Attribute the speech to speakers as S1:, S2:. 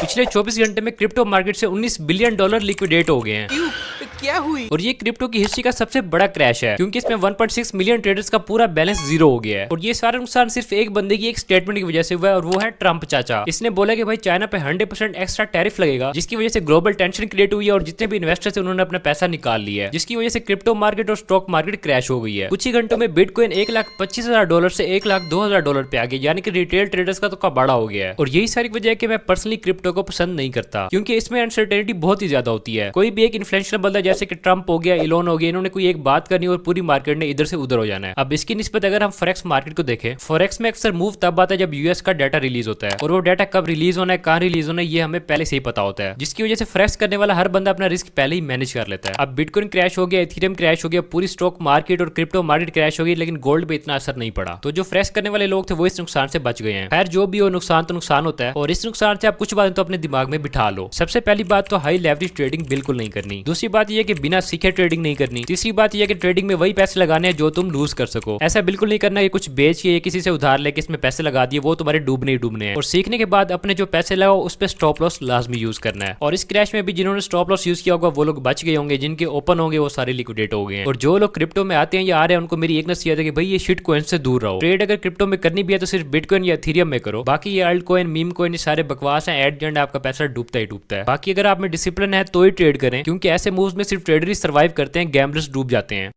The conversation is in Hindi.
S1: पिछले 24 घंटे में क्रिप्टो मार्केट से 19 बिलियन डॉलर लिक्विडेट हो गए हैं।
S2: क्या हुई?
S1: और ये क्रिप्टो की हिस्ट्री का सबसे बड़ा क्रैश है, क्योंकि इसमें 1.6 मिलियन ट्रेडर्स का पूरा बैलेंस जीरो हो गया है। और ये सारा नुकसान सिर्फ एक बंदे की एक स्टेटमेंट की वजह से हुआ है, और वो है ट्रम्प चाचा। इसने बोला कि भाई चाइना पे 100% एक्स्ट्रा टैरिफ लगेगा, जिसकी वजह से ग्लोबल टेंशन क्रिएट हुई है और जितने भी इन्वेस्टर्स उन्होंने अपना पैसा निकाल लिया है, जिसकी वजह से क्रिप्टो मार्केट और स्टॉक मार्केट क्रैश हो गई है। कुछ ही घंटों में बिटकॉइन $1,25,000 से $1,02,000 पे आ गया, यानी कि रिटेल ट्रेडर्स का तो कबाड़ा हो गया है। और यही सारी वजह है कि मैं पर्सनली क्रिप्टो को पसंद नहीं करता, क्योंकि इसमें अनसर्टेनिटी बहुत ही ज्यादा होती है। कोई भी एक इन्फ्लुएंशियल बंदा जैसे कि ट्रम्प हो गया, इलोन हो गया, इन्होंने कोई एक बात करनी और पूरी मार्केट ने इधर से उधर हो जाना है। अब इसकी निस्बत अगर हम फॉरेक्स मार्केट को देखें, फॉरेक्स में अक्सर मूव तब आता है जब यूएस का डाटा रिलीज होता है, और वो डाटा कब रिलीज होना है, कहां रिलीज होना है, ये हमें पहले से ही पता होता है, जिसकी वजह से फॉरेक्स करने वाला हर बंदा अपना रिस्क पहले ही मैनेज कर लेता है। अब बिटकॉइन क्रैश हो गया, इथेरियम क्रैश हो गया, पूरी स्टॉक मार्केट और क्रिप्टो मार्केट क्रैश हो गई, लेकिन गोल्ड पे इतना असर नहीं पड़ा। तो जो फ्रेश करने वाले लोग थे वो इस नुकसान से बच गए हैं। खैर जो भी हो, नुकसान तो नुकसान होता है, और इस नुकसान से आप कुछ बातें तो अपने दिमाग में बिठा लो। सबसे पहली बात तो हाई लेवरेज ट्रेडिंग बिल्कुल नहीं करनी। दूसरी बात यह कि बिना सीखे ट्रेडिंग नहीं करनी। तीसरी बात यह कि ट्रेडिंग में वही पैसे लगाने हैं जो तुम लूज कर सको। ऐसा बिल्कुल नहीं करना कि कुछ बेच के किसी से उधार लेके इसमें पैसे लगा दिए, वो तुम्हारे डूबने ही डूबने हैं। और सीखने के बाद अपने जो पैसे लगाओ उस पर स्टॉप लॉस लाजमी यूज करना है। और इस क्रैश में भी जिन्होंने स्टॉप लॉस यूज किया होगा वो लोग बच गए होंगे, जिनके ओपन होंगे वो सारे लिक्विडेट हो गए हैं। और जो लोग क्रिप्टो में आते हैं या आ रहे हैं उनको मेरी एक नसीहत है कि भाई ये शिट कॉइन से दूर रहो। ट्रेड अगर क्रिप्टो में करनी भी है तो सिर्फ बिटकॉइन या इथेरियम में करो। बाकी ये अल्ट कॉइन, मीम कॉइन, ये सारे बकवास हैं। एट द एंड आपका पैसा डूबता ही डूबता है। बाकी अगर आप में डिसिप्लिन है तो ही ट्रेड करें, क्योंकि ऐसे मूव्स में सिर्फ ट्रेडर ही सर्वाइव करते हैं, गैम्बलर्स डूब जाते हैं।